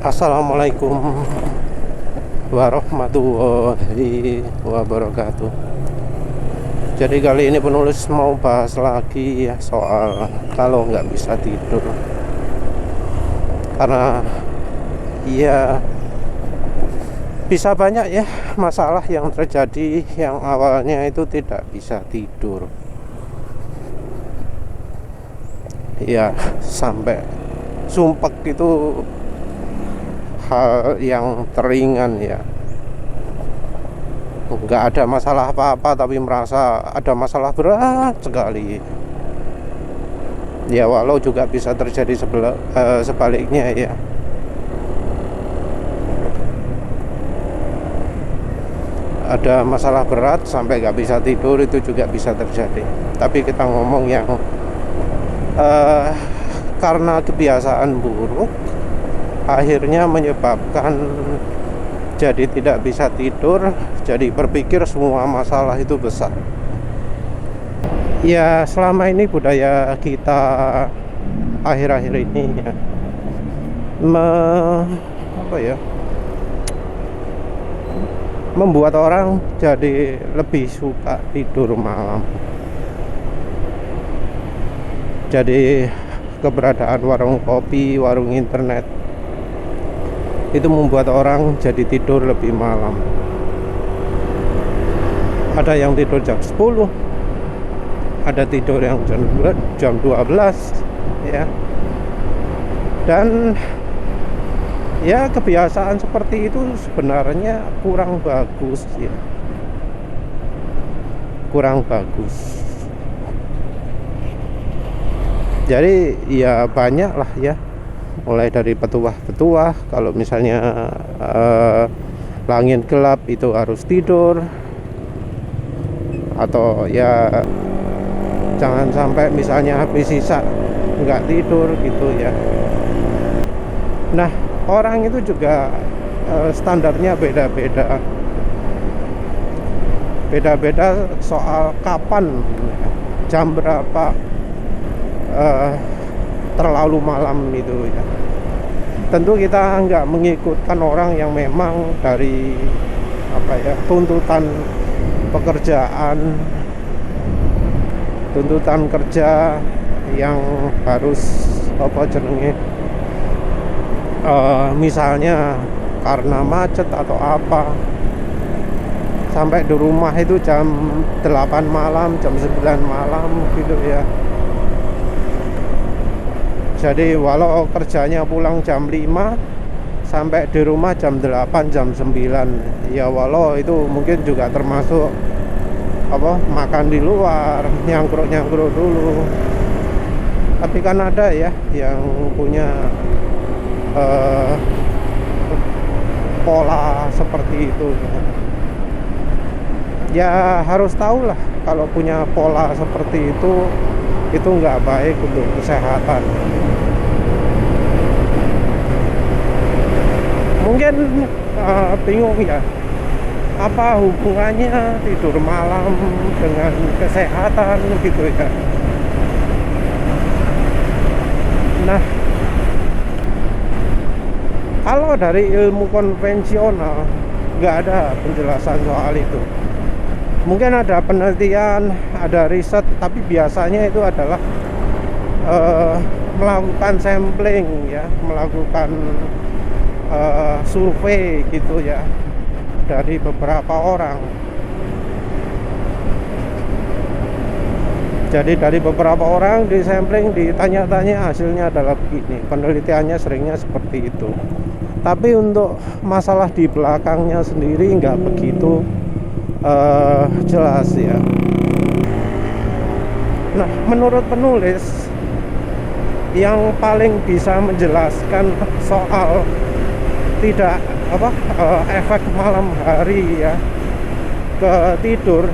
Assalamualaikum warahmatullahi wabarakatuh. Jadi kali ini penulis mau bahas lagi ya soal kalau nggak bisa tidur. Karena ya bisa banyak ya masalah yang terjadi yang awalnya itu tidak bisa tidur. Ya sampai sumpek itu hal yang teringan ya, nggak ada masalah apa-apa tapi merasa ada masalah berat sekali ya, walau juga bisa terjadi sebaliknya ya. Ada masalah berat sampai nggak bisa tidur, itu juga bisa terjadi. Tapi kita ngomong yang karena kebiasaan buruk akhirnya menyebabkan jadi tidak bisa tidur, jadi berpikir semua masalah itu besar. Ya selama ini budaya kita akhir-akhir ini ya membuat orang jadi lebih suka tidur malam. Jadi keberadaan warung kopi, warung internet itu membuat orang jadi tidur lebih malam. Ada yang tidur jam 10, ada tidur yang jam 12 ya. Dan ya kebiasaan seperti itu sebenarnya kurang bagus ya. Kurang bagus. Jadi ya banyak lah ya, mulai dari petuah-petuah kalau misalnya langit gelap itu harus tidur, atau ya jangan sampai misalnya habis sisa nggak tidur gitu ya. Nah orang itu juga standarnya beda-beda soal kapan, jam berapa terlalu malam itu ya. Tentu kita nggak mengikutkan orang yang memang dari tuntutan pekerjaan, tuntutan kerja yang harus misalnya karena macet atau apa sampai di rumah itu jam 8 malam, jam 9 malam gitu ya. Jadi walau kerjanya pulang jam 5 sampai di rumah jam 8, jam 9 ya, walau itu mungkin juga termasuk makan di luar, nyangkruk dulu. Tapi kan ada ya yang punya pola seperti itu ya, harus tahu lah kalau punya pola seperti itu nggak baik untuk kesehatan. Mungkin bingung ya, apa hubungannya tidur malam dengan kesehatan gitu ya. Nah kalau dari ilmu konvensional nggak ada penjelasan soal itu. Mungkin ada penelitian, ada riset, tapi biasanya itu adalah melakukan sampling ya, melakukan survei gitu ya dari beberapa orang. Jadi dari beberapa orang di sampling, ditanya-tanya, hasilnya adalah begini. Penelitiannya seringnya seperti itu. Tapi untuk masalah di belakangnya sendiri nggak begitu jelas ya. Nah menurut penulis yang paling bisa menjelaskan soal tidak efek malam hari ya ke tidur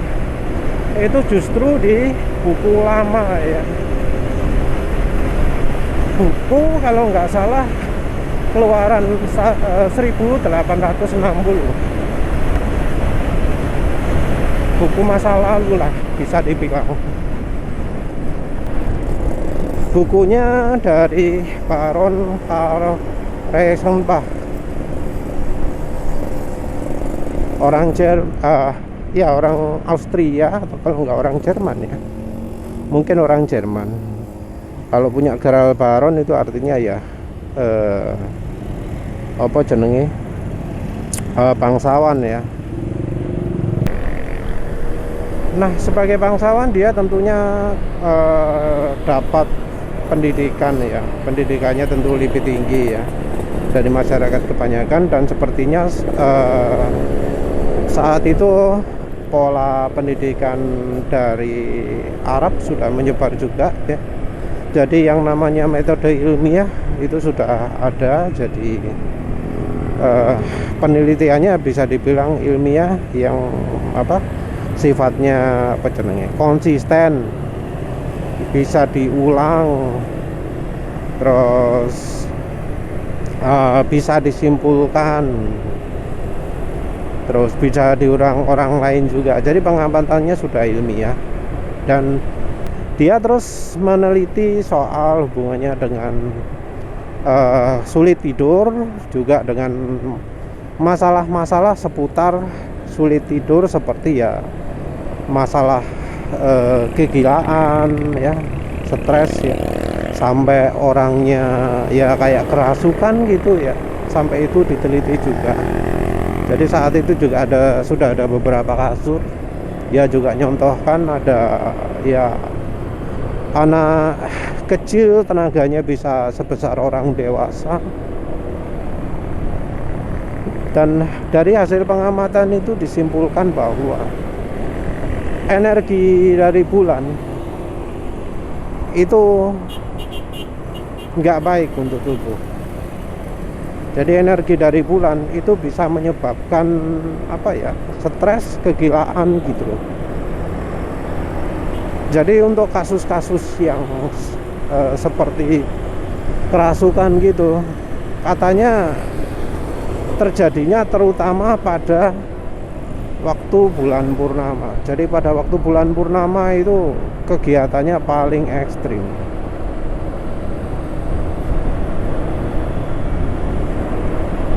itu justru di buku lama ya. Buku kalau nggak salah keluaran 1860, buku masa lalu lah bisa dibilang. Bukunya dari Baron Karl Reichenbach ya orang Austria, atau kalau nggak orang Jerman ya, mungkin orang Jerman. Kalau punya gelar baron itu artinya ya apa jenenge, bangsawan ya. Nah, sebagai bangsawan dia tentunya dapat pendidikan ya. Pendidikannya tentu lebih tinggi ya dari masyarakat kebanyakan, dan sepertinya saat itu pola pendidikan dari Arab sudah menyebar juga ya. Jadi yang namanya metode ilmiah itu sudah ada. Jadi penelitiannya bisa dibilang ilmiah, yang sifatnya konsisten, bisa diulang, terus bisa disimpulkan, terus bisa diulang orang lain juga. Jadi pengamatannya sudah ilmiah, dan dia terus meneliti soal hubungannya dengan sulit tidur, juga dengan masalah-masalah seputar sulit tidur, seperti ya masalah kegilaan ya, stres ya, sampai orangnya ya kayak kerasukan gitu ya, sampai itu diteliti juga. Jadi saat itu juga sudah ada beberapa kasus. Dia juga nyontohkan ada ya anak kecil tenaganya bisa sebesar orang dewasa. Dan dari hasil pengamatan itu disimpulkan bahwa energi dari bulan itu nggak baik untuk tubuh. Jadi energi dari bulan itu bisa menyebabkan stres, kegilaan gitu loh. Jadi untuk kasus-kasus yang seperti kerasukan gitu, katanya terjadinya terutama pada waktu bulan purnama. Jadi pada waktu bulan purnama itu kegiatannya paling ekstrim.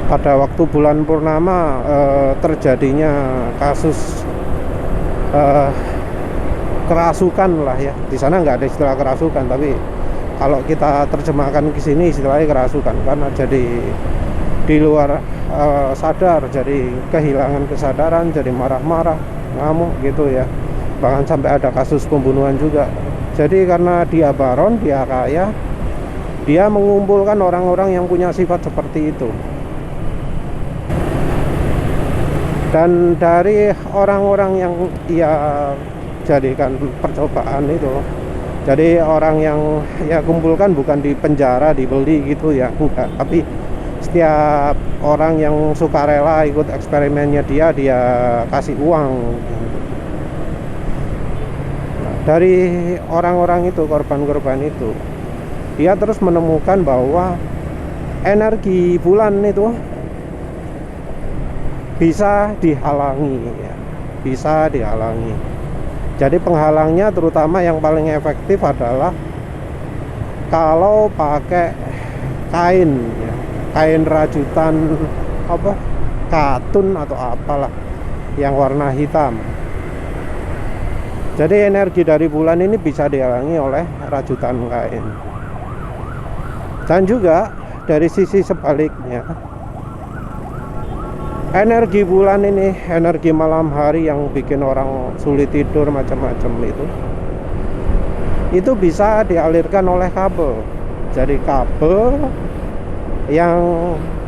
Pada waktu bulan purnama terjadinya kasus kerasukan lah ya. Di sana nggak ada istilah kerasukan, tapi kalau kita terjemahkan ke sini istilahnya kerasukan, karena jadi di luar sadar, jadi kehilangan kesadaran, jadi marah-marah, ngamuk gitu ya. Bahkan sampai ada kasus pembunuhan juga. Jadi karena dia baron, dia kaya, dia mengumpulkan orang-orang yang punya sifat seperti itu. Dan dari orang-orang yang ia jadikan percobaan itu, jadi orang yang ya kumpulkan bukan di penjara, dibeli gitu ya, enggak, tapi setiap orang yang sukarela ikut eksperimennya dia kasih uang. Nah, dari orang-orang itu, korban-korban itu, dia terus menemukan bahwa energi bulan itu bisa dihalangi ya, bisa dihalangi. Jadi penghalangnya terutama yang paling efektif adalah kalau pakai kain ya, kain rajutan katun atau apalah yang warna hitam. Jadi energi dari bulan ini bisa dihalangi oleh rajutan kain. Dan juga dari sisi sebaliknya, energi bulan ini, energi malam hari yang bikin orang sulit tidur macam-macam itu bisa dialirkan oleh kabel. Jadi kabel yang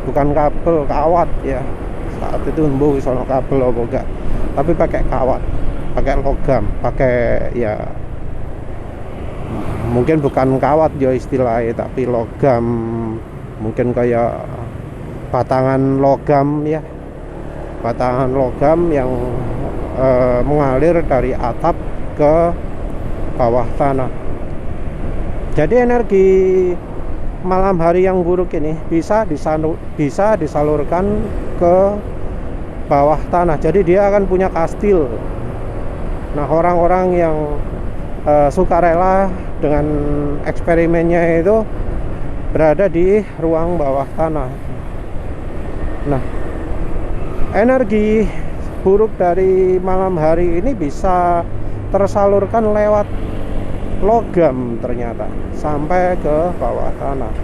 bukan kabel kawat ya, saat itu mbuh isono kabel apa enggak, tapi pakai kawat, pakai logam, pakai ya mungkin bukan kawat ya istilahnya, tapi logam, mungkin kayak batangan logam ya, batangan logam yang mengalir dari atap ke bawah tanah. Jadi energi malam hari yang buruk ini bisa disalurkan ke bawah tanah. Jadi dia akan punya kastil. Nah, orang-orang yang sukarela dengan eksperimennya itu berada di ruang bawah tanah. Nah, energi buruk dari malam hari ini bisa tersalurkan lewat logam ternyata sampai ke bawah tanah.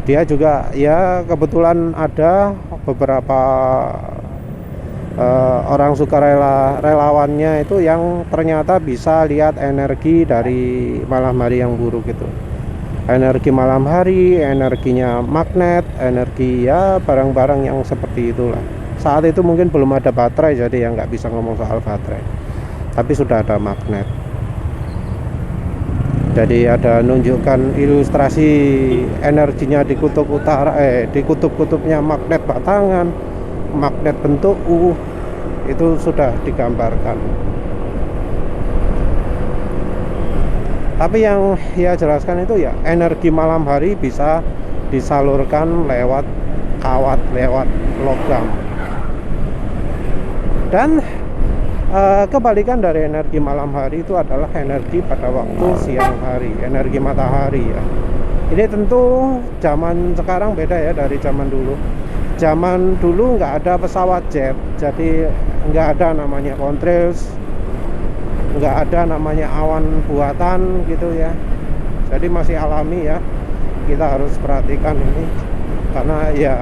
Dia juga ya kebetulan ada beberapa orang sukarela relawannya itu yang ternyata bisa lihat energi dari malam hari yang buruk itu. Energi malam hari, energinya magnet, energi ya barang-barang yang seperti itulah. Saat itu mungkin belum ada baterai, jadi ya nggak bisa ngomong soal baterai, tapi sudah ada magnet. Jadi ada nunjukkan ilustrasi energinya di kutub utara, di kutub-kutubnya magnet batangan, magnet bentuk U, itu sudah digambarkan. Tapi yang ya jelaskan itu ya energi malam hari bisa disalurkan lewat kawat, lewat logam. Dan kebalikan dari energi malam hari itu adalah energi pada waktu siang hari, energi matahari ya. Ini tentu zaman sekarang beda ya dari zaman dulu. Zaman dulu nggak ada pesawat jet, jadi nggak ada namanya contrails, nggak ada namanya awan buatan gitu ya. Jadi masih alami ya. Kita harus perhatikan ini karena ya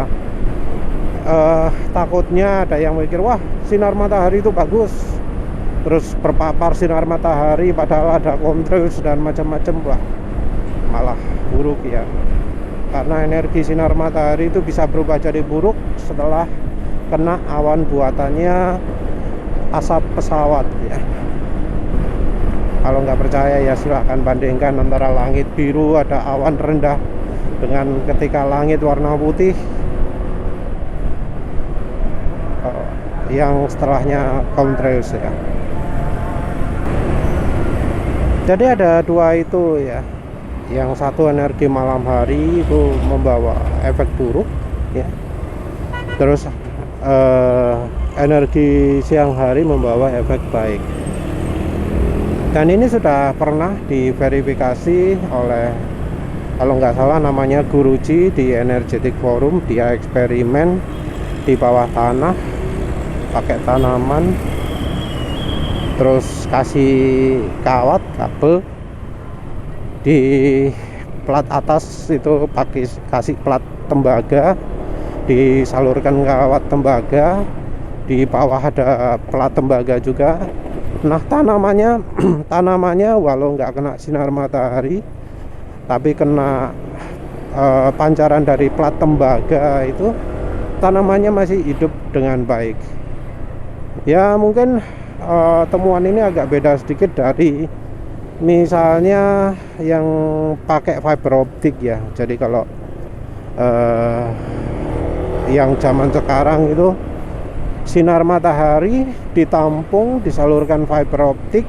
takutnya ada yang mikir wah sinar matahari itu bagus, terus berpapar sinar matahari padahal ada contrails dan macam-macam, wah malah buruk ya. Karena energi sinar matahari itu bisa berubah jadi buruk setelah kena awan buatannya asap pesawat ya. Kalau nggak percaya ya silahkan bandingkan antara langit biru ada awan rendah dengan ketika langit warna putih yang setelahnya contrails ya. Jadi ada dua itu ya. Yang satu energi malam hari itu membawa efek buruk ya. Terus energi siang hari membawa efek baik. Dan ini sudah pernah diverifikasi oleh, kalau nggak salah namanya Guruji di Energetic Forum. Dia eksperimen di bawah tanah pakai tanaman, terus kasih kawat kabel, di plat atas itu kasih plat tembaga, disalurkan kawat tembaga, di bawah ada plat tembaga juga. Nah tanamannya walau nggak kena sinar matahari tapi kena pancaran dari plat tembaga itu, tanamannya masih hidup dengan baik ya. Mungkin temuan ini agak beda sedikit dari misalnya yang pakai fiber optik ya. Jadi kalau yang zaman sekarang itu sinar matahari ditampung, disalurkan fiber optik,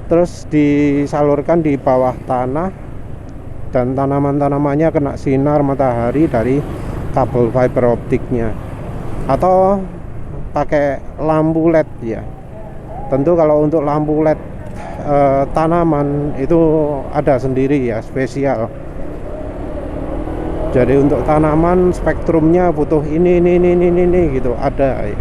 terus disalurkan di bawah tanah, dan tanaman-tanamannya kena sinar matahari dari kabel fiber optiknya. Atau pakai lampu LED ya. Tentu kalau untuk lampu LED tanaman itu ada sendiri ya, spesial. Jadi untuk tanaman spektrumnya butuh ini gitu, ada ya.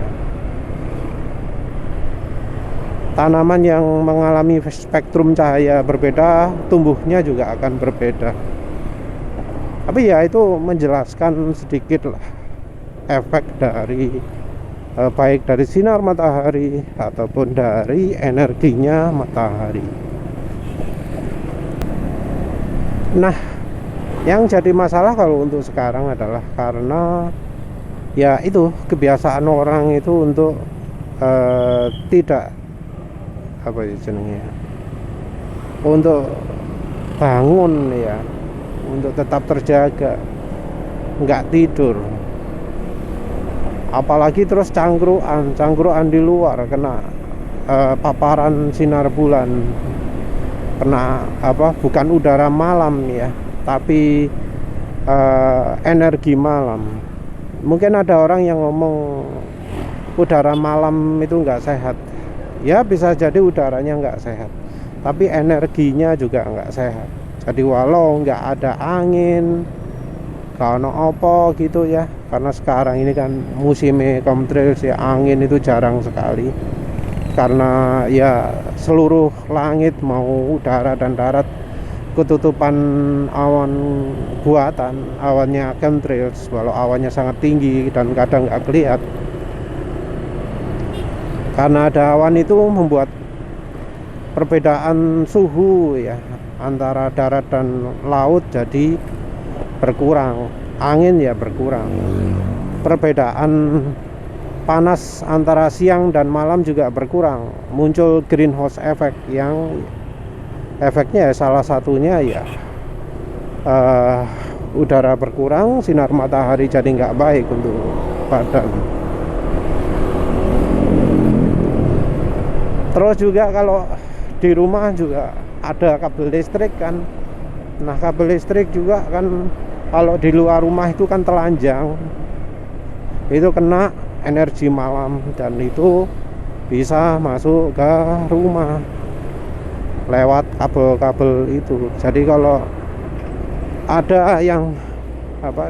Tanaman yang mengalami spektrum cahaya berbeda, tumbuhnya juga akan berbeda. Tapi ya itu menjelaskan sedikit lah efek dari baik dari sinar matahari ataupun dari energinya matahari. Nah, yang jadi masalah kalau untuk sekarang adalah karena ya itu kebiasaan orang itu untuk tidak apa ya jenengnya, untuk bangun ya, untuk tetap terjaga, nggak tidur. Apalagi terus cangkruan di luar kena paparan sinar bulan, kena bukan udara malam ya, tapi energi malam. Mungkin ada orang yang ngomong udara malam itu nggak sehat. Ya bisa jadi udaranya nggak sehat, tapi energinya juga nggak sehat. Jadi walau nggak ada angin, kalau apa gitu ya, karena sekarang ini kan musimnya chemtrails ya, angin itu jarang sekali karena ya seluruh langit mau udara dan darat ketutupan awan buatan, awannya chemtrails. Walau awannya sangat tinggi dan kadang nggak kelihatan, karena ada awan itu membuat perbedaan suhu ya antara darat dan laut jadi berkurang, angin ya berkurang, perbedaan panas antara siang dan malam juga berkurang, muncul greenhouse effect yang efeknya salah satunya ya udara berkurang, sinar matahari jadi nggak baik untuk badan. Terus juga kalau di rumah juga ada kabel listrik kan. Nah, kabel listrik juga kan kalau di luar rumah itu kan telanjang, itu kena energi malam dan itu bisa masuk ke rumah lewat kabel-kabel itu. Jadi kalau ada yang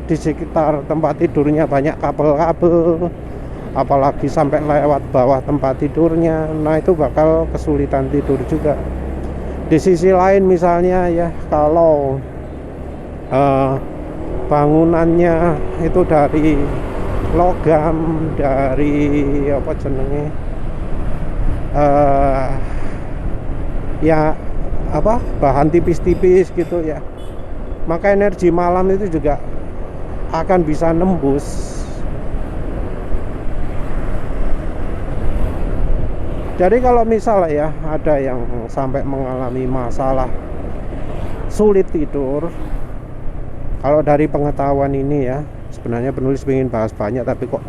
di sekitar tempat tidurnya banyak kabel-kabel, apalagi sampai lewat bawah tempat tidurnya, nah itu bakal kesulitan tidur juga. Di sisi lain misalnya ya, kalau bangunannya itu dari logam, dari apa jenenge ya apa bahan tipis-tipis gitu ya, maka energi malam itu juga akan bisa nembus. Jadi kalau misal ya ada yang sampai mengalami masalah sulit tidur, kalau dari pengetahuan ini ya, sebenarnya penulis ingin bahas banyak tapi kok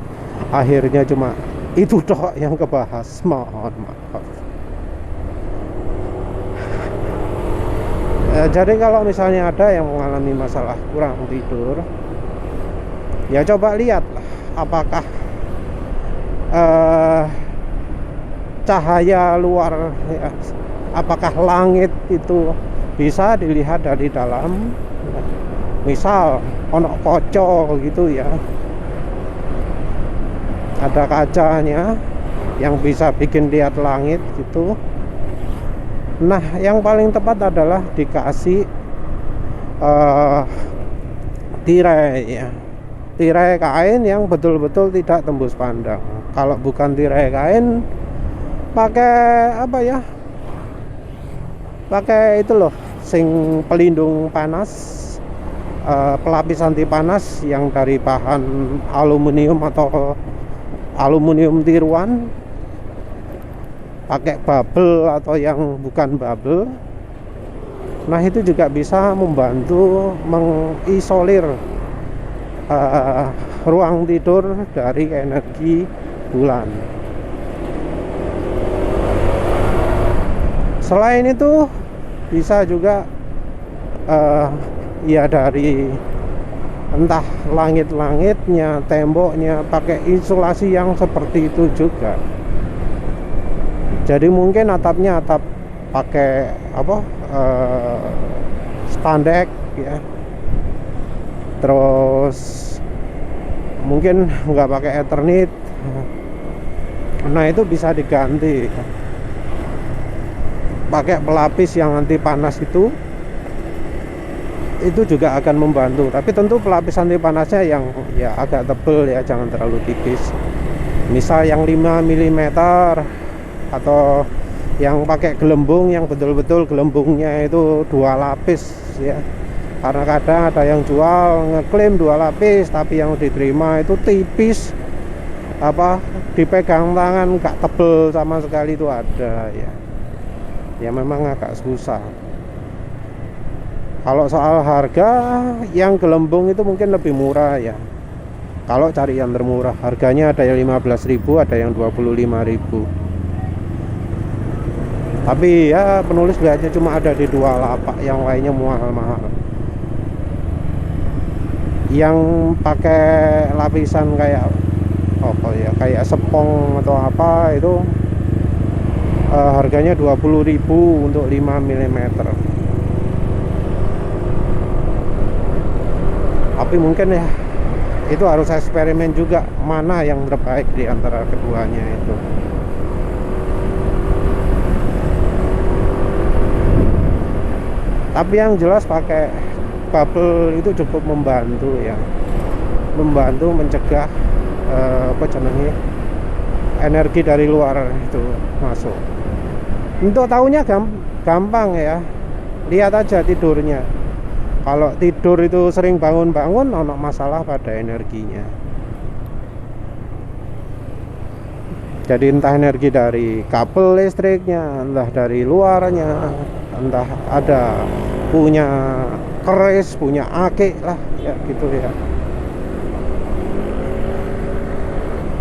akhirnya cuma itu toh yang kebahas, mohon maaf. Jadi kalau misalnya ada yang mengalami masalah kurang tidur, ya coba lihat apakah cahaya luar ya, apakah langit itu bisa dilihat dari dalam. Misal ono kaca gitu ya, ada kacanya yang bisa bikin lihat langit gitu. Nah, yang paling tepat adalah dikasih tirai ya, tirai kain yang betul-betul tidak tembus pandang. Kalau bukan tirai kain, pakai apa ya, pakai itu loh, sing pelindung panas, pelapis anti panas yang dari bahan aluminium atau aluminium tiruan, pakai bubble atau yang bukan bubble. Nah, itu juga bisa membantu mengisolir ruang tidur dari energi bulan. Selain itu bisa juga ya dari entah langit-langitnya, temboknya pakai insulasi yang seperti itu juga. Jadi mungkin atapnya atap pakai apa, spandek ya, terus mungkin nggak pakai Eternit. Nah, itu bisa diganti pakai pelapis yang anti panas itu juga akan membantu. Tapi tentu pelapis anti panasnya yang ya agak tebel ya, jangan terlalu tipis. Misal yang 5 mm atau yang pakai gelembung yang betul-betul gelembungnya itu 2 lapis ya. Karena kadang ada yang jual ngeklaim 2 lapis tapi yang diterima itu tipis, apa dipegang tangan gak tebel sama sekali, itu ada ya. Ya memang agak susah. Kalau soal harga, yang gelembung itu mungkin lebih murah ya. Kalau cari yang termurah, harganya ada yang 15.000, ada yang 25.000. Tapi ya penulis lihatnya cuma ada di 2 lapak, yang lainnya mahal-mahal. Yang pakai lapisan kayak apa ya, kayak sepong atau apa itu harganya 20.000 untuk 5 mm. tapi mungkin ya itu harus eksperimen juga mana yang terbaik di antara keduanya itu. Tapi yang jelas pakai bubble itu cukup membantu ya, membantu mencegah energi dari luar itu masuk. Untuk tahunya gampang ya, lihat aja tidurnya. Kalau tidur itu sering bangun-bangun, ono masalah pada energinya. Jadi entah energi dari kabel listriknya, entah dari luarnya, entah ada punya keris, punya aki lah, ya gitu ya.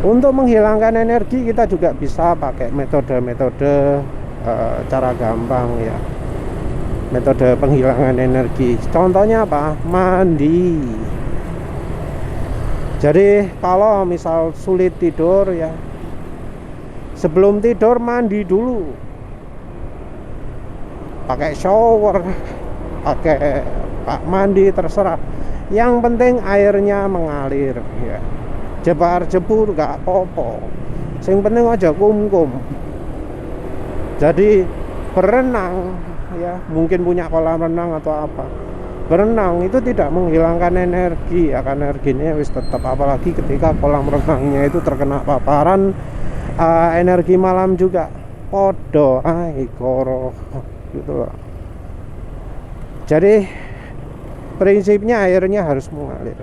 Untuk menghilangkan energi kita juga bisa pakai metode-metode cara gampang ya. Metode penghilangan energi. Contohnya apa? Mandi. Jadi kalau misal sulit tidur ya, sebelum tidur mandi dulu. Pakai shower, pakai mandi terserah. Yang penting airnya mengalir ya. Jebar-jebur gak apa-apa. Yang penting aja kum-kum. Jadi berenang ya, mungkin punya kolam renang atau apa, berenang itu tidak menghilangkan energi ya, karena energinya wis tetap, apalagi ketika kolam renangnya itu terkena paparan energi malam juga podo koro gitu loh. Jadi prinsipnya airnya harus mengalir.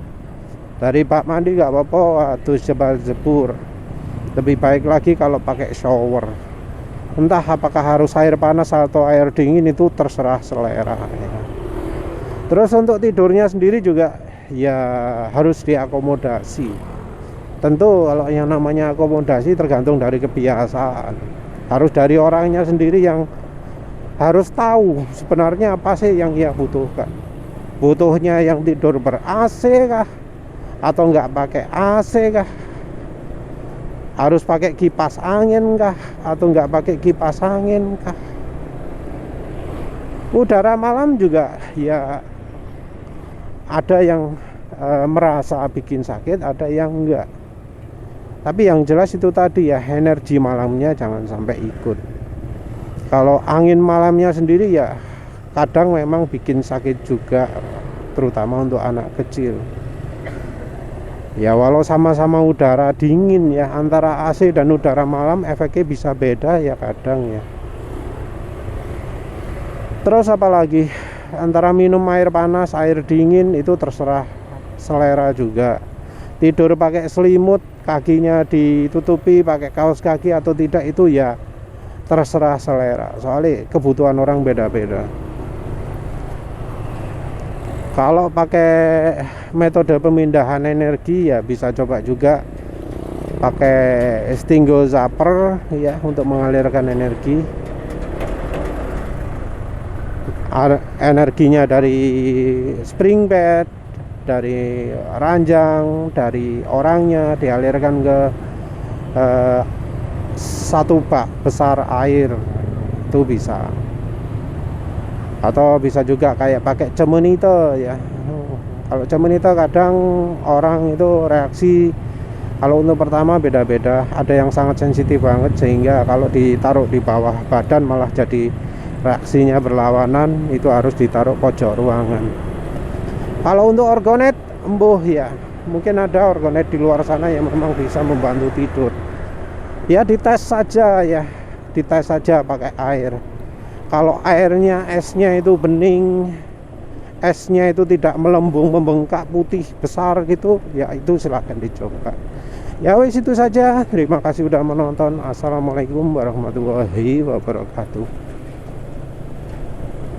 Dari bak mandi nggak apa-apa, tuh jebur. Lebih baik lagi kalau pakai shower. Entah apakah harus air panas atau air dingin, itu terserah selera ya. Terus untuk tidurnya sendiri juga ya harus diakomodasi. Tentu kalau yang namanya akomodasi tergantung dari kebiasaan. Harus dari orangnya sendiri yang harus tahu sebenarnya apa sih yang ia butuhkan. Butuhnya yang tidur ber-AC kah? Atau nggak pakai AC kah? Harus pakai kipas angin kah? Atau nggak pakai kipas angin kah? Udara malam juga ya ada yang merasa bikin sakit, ada yang enggak. Tapi yang jelas itu tadi ya, energi malamnya jangan sampai ikut. Kalau angin malamnya sendiri ya kadang memang bikin sakit juga, terutama untuk anak kecil. Ya walau sama-sama udara dingin ya, antara AC dan udara malam efeknya bisa beda ya kadang ya. Terus apalagi antara minum air panas, air dingin itu terserah selera juga. Tidur pakai selimut, kakinya ditutupi pakai kaos kaki atau tidak, itu ya terserah selera. Soalnya kebutuhan orang beda-beda. Kalau pakai metode pemindahan energi ya bisa coba juga pakai stingo zapper ya untuk mengalirkan energi. Energinya dari spring bed, dari ranjang, dari orangnya dialirkan ke satu bak besar air, itu bisa. Atau bisa juga kayak pakai cemenite ya. Kalau cemenite kadang orang itu reaksi, kalau untuk pertama beda-beda. Ada yang sangat sensitif banget sehingga kalau ditaruh di bawah badan malah jadi reaksinya berlawanan, itu harus ditaruh pojok ruangan. Kalau untuk orgonet, embuh ya, mungkin ada orgonet di luar sana yang memang bisa membantu tidur. Ya dites saja ya, dites saja pakai air. Kalau airnya, esnya itu bening, esnya itu tidak melembung, membengkak putih besar gitu, ya itu silahkan dicoba. Ya wes itu saja. Terima kasih sudah menonton. Assalamualaikum warahmatullahi wabarakatuh.